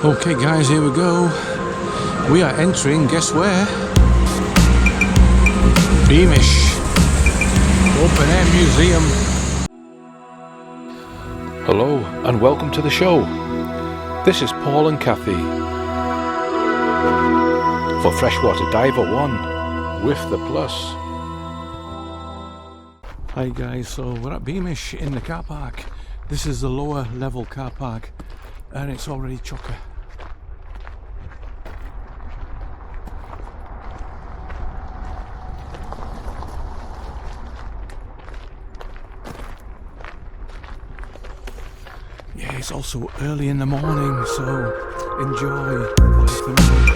Okay guys, here we go. We are entering, guess where? Beamish Open Air Museum. Hello and welcome to the show. This is Paul and Kathy for Freshwater Diver 1 with the plus. Hi guys, so we're at Beamish in the car park. This is the lower level car park and it's already chocker. Yeah, it's also early in the morning, so enjoy. Bye for now.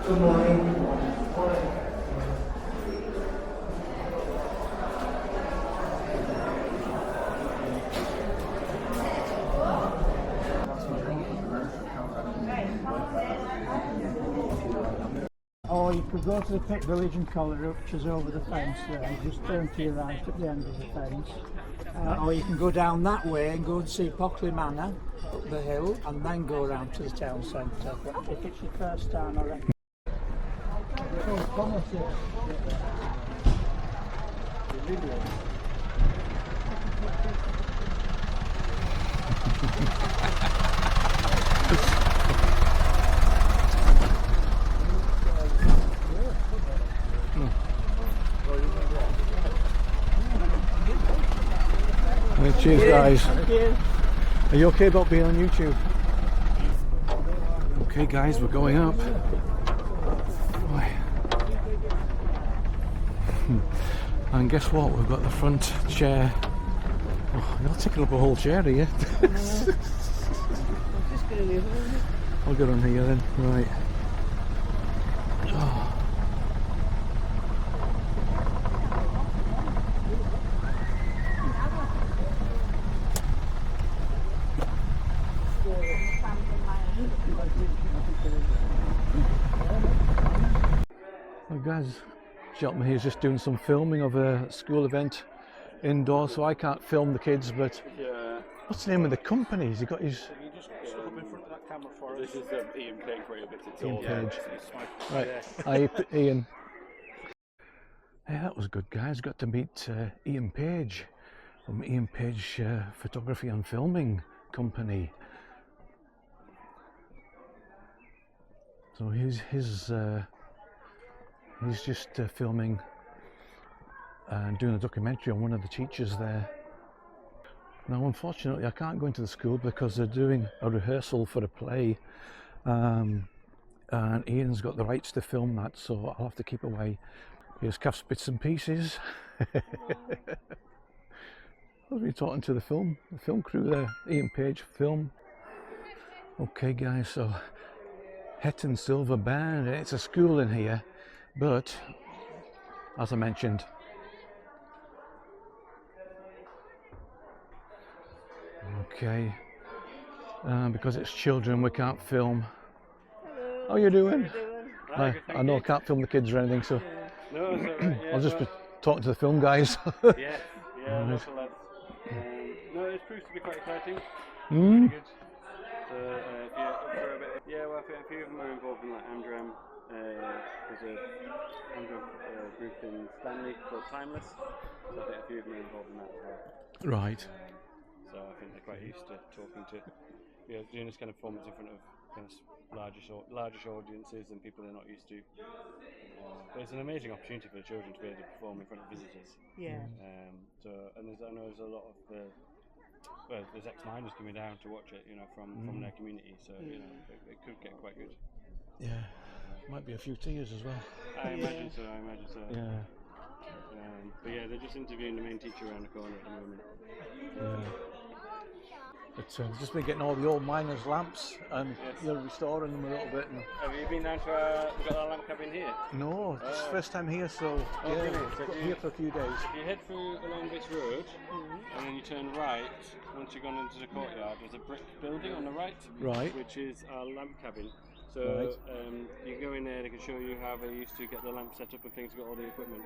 Good morning. Or you could go to the Pit Village and Collar, which is over the fence there. You just turn to your right at the end of the fence. Or you can go down that way and go and see Pockley Manor up the hill and then go around to the town centre. But if it's your first time, I reckon. Cheers guys. Are you okay about being on YouTube? Okay guys, we're going up. And guess what? We've got the front chair. Oh, you're taking up a whole chair here. I'll get on here then. Right. Oh. Well guys, gentleman here's just doing some filming of a school event indoors, so I can't film the kids, but what's the name of the company? Has he got his... Can you just stop in front of that camera for us? This is Ian Page, where you're a bit Ian Page. Yeah. Right, hi Ian. Hey, that was good guys, got to meet Ian Page from Ian Page Photography and Filming Company. So he's just filming and doing a documentary on one of the teachers there. Now unfortunately I can't go into the school because they're doing a rehearsal for a play, and Ian's got the rights to film that, so I'll have to keep away. Here's Kath's bits and pieces. I'll be talking to the film crew there, Ian Page Film. Okay guys, so Hetton Silver Band, it's a school in here, but as I mentioned, okay, because it's children we can't film. Hello. How you doing? I know I can't film the kids or anything, so No, it's all right. Yeah, I'll just be talking to the film guys. yeah, local lads. No, it's proved to be quite exciting. Mm. Pretty good. So, if you're up for a bit, yeah, well, a few of them are involved in like Amdram. There's a Amdram group in Stanley called Timeless. So I think a few of them are involved in that as well. Right. So I think they're quite used to talking to, doing this kind of performance in front of kind of largish audiences and people they're not used to. But it's an amazing opportunity for the children to be able to perform in front of visitors. Yeah. I know there's a lot of there's ex-miners coming down to watch it, from their community. So it could get quite good. Yeah. Might be a few tears as well. I imagine so. Yeah. But yeah, they're just interviewing the main teacher around the corner at the moment. Yeah. But I've just been getting all the old miners' lamps and Yes. restoring them a little bit. And Have you been down to we've got our lamp cabin here? no, it's the first time here, so yeah, really? So got do you- here for a few days. If you head through along this road and then you turn right, once you've gone into the courtyard, there's a brick building on the right, Right. which is our lamp cabin. So Right. you go in there, they can show you how they used to get the lamp set up and things, got all the equipment.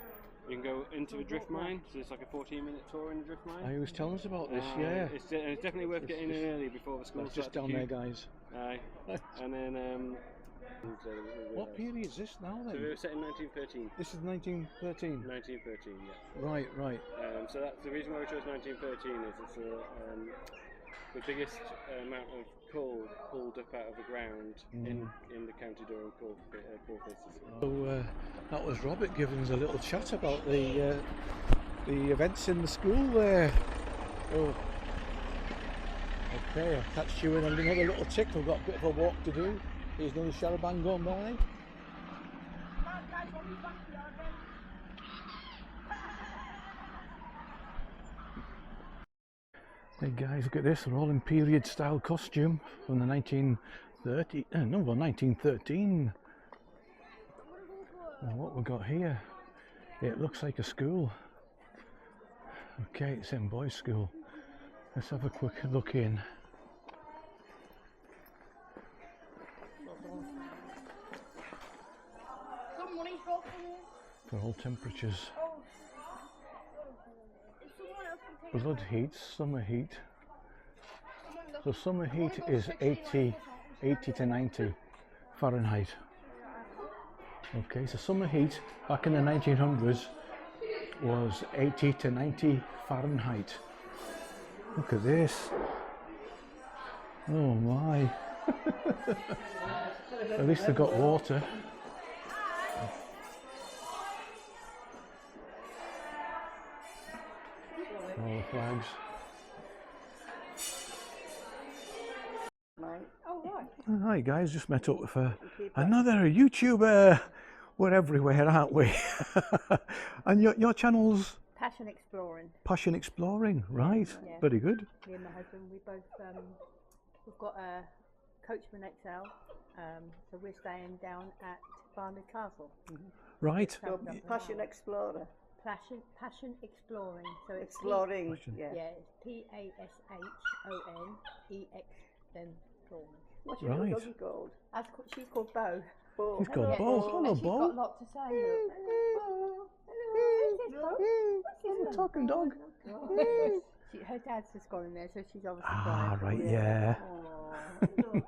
You can go into the drift mine, so it's like a 14-minute tour in the drift mine. I was telling us about this, yeah. It's definitely worth getting in early before the school It's just starts down to there, queue. guys. Aye. And then What period is this now So we then? were set in 1913. This is 1913. 1913, yeah. Right, right. So that's the reason why we chose 1913 is it's the biggest amount of coal pulled up out of the ground in the County Durham coal faces. So that was Robert giving us a little chat about the events in the school there. Oh. Okay, I'll catch you in another little tick. We've got a bit of a walk to do. Here's another charabanc going by. Hey guys, look at this. They're all in period style costume from the 1913. Now what we've got here, it looks like a school. Okay, it's in boys' school. Let's have a quick look in. For all temperatures. Blood heat, summer heat. So summer heat is 80 to 90 Fahrenheit. Okay, so summer heat back in the 1900s was 80 to 90 Fahrenheit. Look at this. Oh my. At least they've got water. All the flags. Hi guys, just met up with another YouTuber. We're everywhere, aren't we? And your channel's Passion Exploring. Passion Exploring, right? Yeah. Very good. Me and my husband, we both we've got a Coachman XL, so we're staying down at Barnard Castle. Right. So Passion Explorer. Passion Exploring. So it's Exploring. Passion. Yeah. Yeah, it's PASHONEX Exploring. What's your Right. doggy called? She's called Bo. Bo. He's called Yeah. Bo. Hello, And she's got a Bo. lot to say. Look. Little talking dog. Her dad's just gone in there, so she's obviously Ah, crying. right, yeah. You're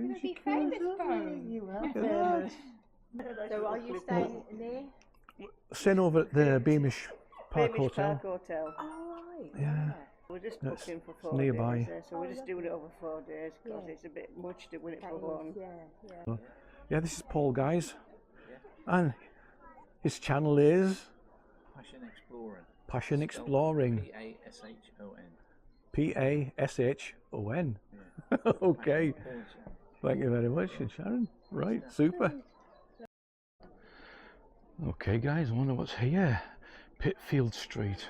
going to be famous, Bo. You are famous. So are you staying near? Staying over at the Beamish Park Beamish Hotel. Park Hotel. Oh, right. Yeah. We're just Yes, booking for it's 4 nearby. days there, so we're just doing it over 4 days because Yeah. it's a bit much doing it That for is, one. yeah. Yeah, this is Paul, guys. And his channel is Passion Exploring. Passion Exploring. PASHON. PASHON. Okay. Thank you very much, Sharon. Right, super. Okay, guys, I wonder what's here. Pitfield Street.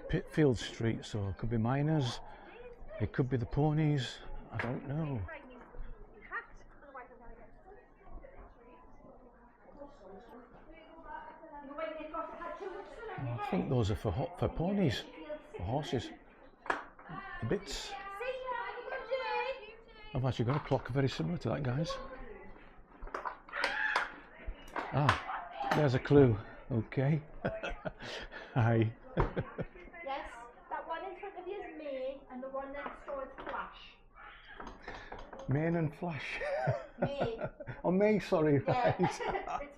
Pitfield Street, so it could be miners, it could be the ponies, I don't know. I think those are for ponies, for horses. The bits. I've actually got a clock very similar to that, guys. Ah, there's a clue. Okay. Hi. Yes, that one in front of you is me, and the one next door is Flash. Main and Flash. Me. Oh, May, sorry. Yeah. Right. It's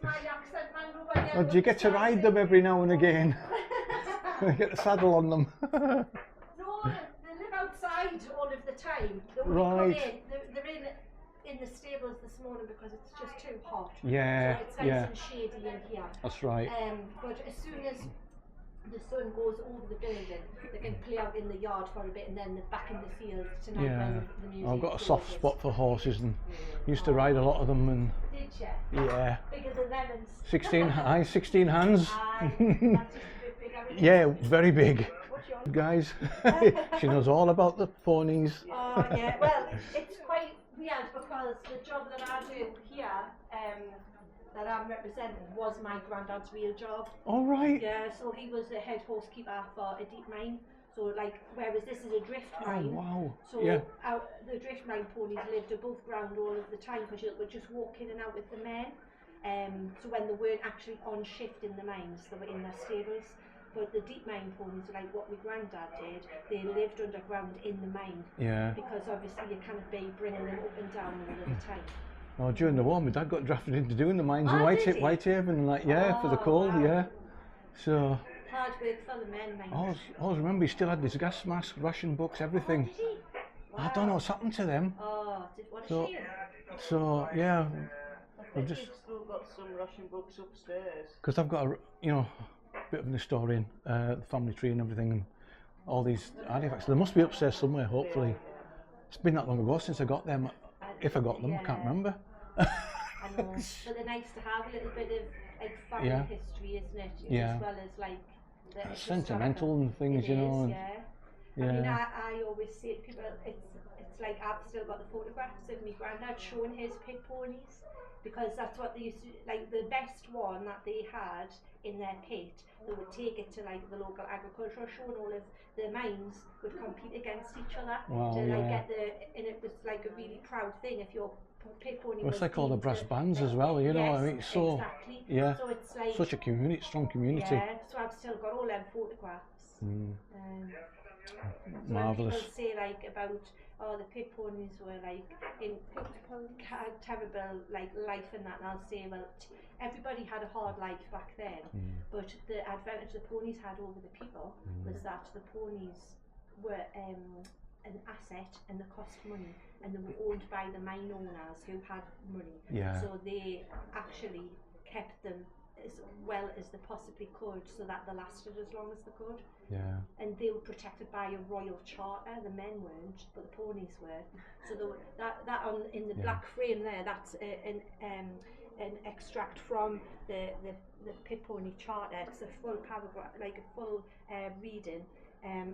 my accent, man. Oh, do you get to ride them every now and again? Get the saddle on them. No, they live outside all of the time. They only Right. come in. They're in the stables this morning because it's just too hot. Yeah, So it's nice yeah. and shady in here. That's right. But as soon as the sun goes over the building, they can play out in the yard for a bit and then they're back in the field tonight Yeah, when the music I've got a soft closes. spot for horses and used to ride a lot of them, and Did you? yeah, Bigger than lemons. 16 hands. Aye, that's just a bit big. I mean, Yeah, very big. What's yours? Guys, she knows all about the ponies. Oh yeah, well, it's quite weird because the job that I do here, that I'm representing, was my granddad's real job. All right. Yeah, so he was the head horsekeeper for a deep mine. So like, whereas this is a drift Oh mine. wow. So Yeah. the drift mine ponies lived above ground all of the time because you would just walk in and out with the men. So when they weren't actually on shift in the mines, they were in their stables. But the deep mine ponies, like what my granddad did, they lived underground in the mine Yeah. because obviously you can't be bringing them up and down all of the time. Oh, during the war, my dad got drafted into doing the mines in Oh, did he? Whitehaven, and like, yeah, for the Oh, coal, wow. yeah. So, Hard work for the men, mine. I always remember he still had his gas mask, ration books, everything. Did he? I don't know what's happened to them. Oh, what a So- shame. So, yeah, I I've think just, you've still got some ration books upstairs. because I've got a, bit of an historian, the family tree and everything, and all these artifacts. They must be upstairs somewhere, hopefully. It's been that long ago since I got them. If I got them, I can't Yeah. remember. I know, but they're nice to have a little bit of like family Yeah. history, isn't it? Yeah. As well as like the It's sentimental and things, It you know. is, And, yeah. I mean, yeah. I always say to people, it's like I've still got the photographs of my granddad showing his pit ponies because that's what they used to, like the best one that they had in their pit, they would take it to like the local agricultural show and all of the mines would compete against each other Wow, to like yeah. get and it was like a really proud thing if your pit pony Well, was it's like all the deemed brass to- bands as well, you know. Yes, I mean, it's so, exactly. yeah, So it's like such a community, strong community. yeah, so I've still got all them photographs. Mm, So when marvellous. people say like about the pit ponies were like in terrible like life and that, and I'll say well everybody had a hard life back then, but the advantage the ponies had over the people was that the ponies were an asset and they cost money and they were owned by the mine owners who had money. Yeah. So they actually kept them as well as they possibly could so that they lasted as long as they could. Yeah. And they were protected by a royal charter. The men weren't, but the ponies were. So they were, that on in the Yeah. black frame there, that's an extract from the pit pony charter. It's a full paragraph, like a full reading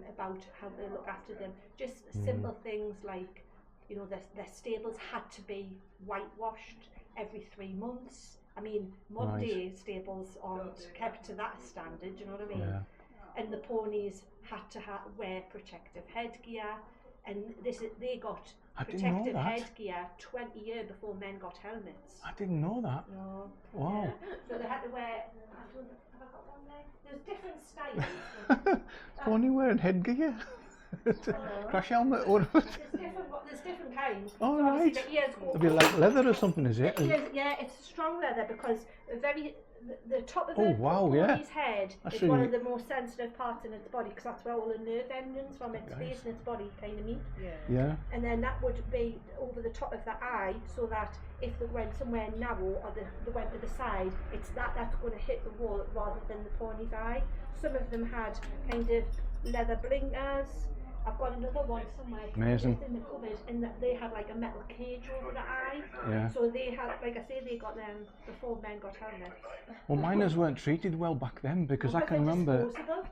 about how they look after them. Just simple things like, you know, their stables had to be whitewashed every 3 months. I mean, modern Right. day stables aren't kept to that standard. Do you know what I mean? Yeah. And the ponies had to wear protective headgear, and they got I didn't know protective that. headgear 20 years before men got helmets. I didn't know that. No. Wow. Yeah. So they had to wear. Have I got one there? There's different styles. Pony wearing headgear. Crash helmet or There's different kinds. Oh, So obviously right. the ears go it'd be like leather or something, is it? yeah, it's strong leather because the top of Oh, the wow, yeah. pony's head That's is one really- of the most sensitive parts in its body because that's where all the nerve endings from its Nice. face and its body kind of meet. Yeah. And then that would be over the top of the eye so that if they went somewhere narrow or they went to the side, it's that's going to hit the wall rather than the pony's eye. Some of them had kind of leather blinkers. I've got another one somewhere. Amazing. Just in the cupboard, and that they had like a metal cage over the eye. Yeah. So they had, like I say, they got them before men got helmets. Well, miners weren't treated well back then because I can remember Disposable.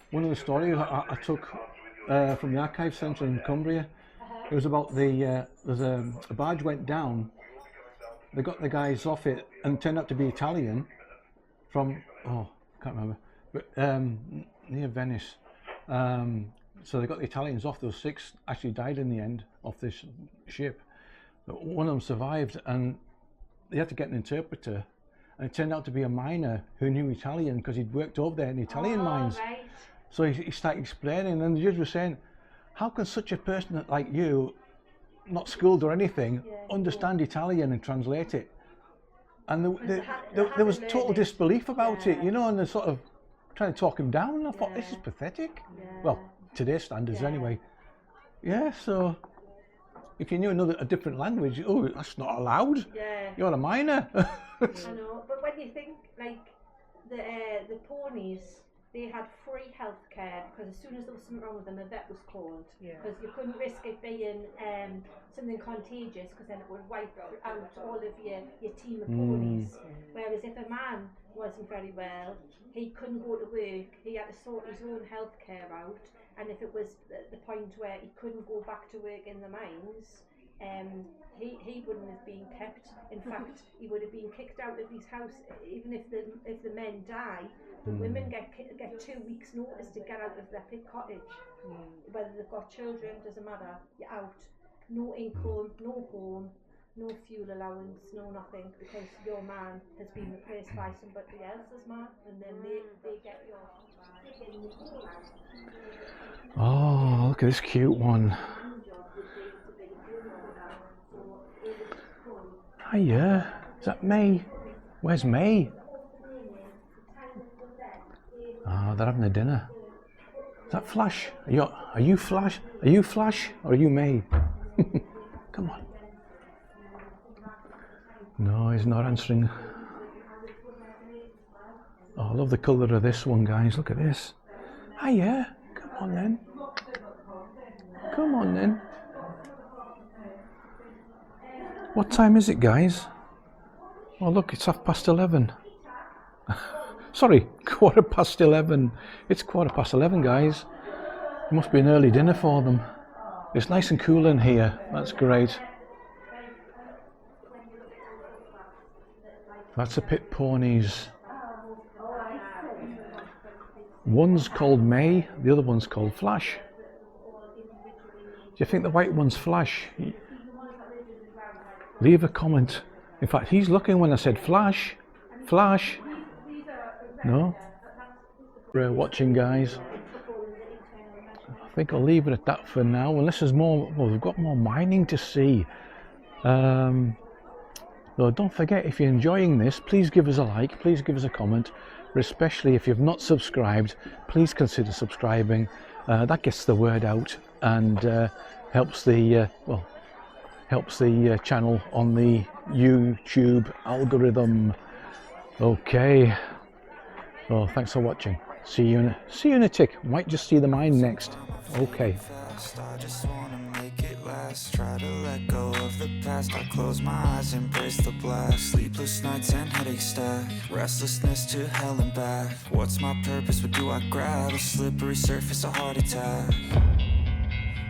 one of the stories I took from the Archive Centre in Cumbria. It was about there's a barge went down. They got the guys off it and turned out to be Italian from I can't remember, but near Venice. So they got the Italians off. Those 6 actually died in the end off this ship. But one of them survived, and they had to get an interpreter. And it turned out to be a miner who knew Italian because he'd worked over there in the Italian mines. Right. So he started explaining, and the judge was saying, how can such a person like you, not schooled or anything, understand Italian and translate it? And there was total disbelief about it, you know, and they're sort of trying to talk him down. And I thought, this is pathetic. Well, today's standards anyway. Yeah, so if you knew a different language, oh, that's not allowed. Yeah. You're a miner. I know, but when you think like the ponies, they had free healthcare because as soon as there was something wrong with them, a vet was called. Yeah. Because you couldn't risk it being something contagious because then it would wipe out all of your team of ponies. Whereas if a man wasn't very well, he couldn't go to work, he had to sort his own healthcare out, and if it was the point where he couldn't go back to work in the mines, he wouldn't have been kept. In fact, he would have been kicked out of his house. Even if the men die, the women get 2 weeks' notice to get out of their pit cottage. Whether they've got children, doesn't matter. You're out. No income, no home, no fuel allowance, no nothing, because your man has been replaced by somebody else's man, and then they get your. Oh, look at this cute one. Hiya, is that May? Where's May? Ah, they're having a dinner. Is that Flash? Are you Flash? Are you Flash or are you May? Come on. No, he's not answering. Oh, I love the colour of this one, guys. Look at this. Hiya, come on then. Come on then. What time is it, guys? Oh, look, it's 11:30. Sorry, 11:15. It's 11:15, guys. It must be an early dinner for them. It's nice and cool in here. That's great. That's the pit ponies. One's called May, the other one's called Flash. Do you think the white one's Flash? Leave a comment. In fact, he's looking when I said Flash. Flash. No? We're watching, guys. I think I'll leave it at that for now, unless there's more. Well, we've got more mining to see. Though don't forget, if you're enjoying this, please give us a like, please give us a comment, but especially if you've not subscribed, please consider subscribing. That gets the word out and helps the channel on the YouTube algorithm. Okay. Well, thanks for watching. See you in a tick. Might just see the mine next. Okay. I just wanna make it last. Try to let go of the past. I close my eyes, embrace the blast. Sleepless nights and headaches stack. Restlessness to hell and back. What's my purpose? What do I grab? A slippery surface, a heart attack.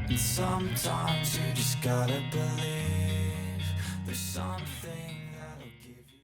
And sometimes you just gotta believe there's something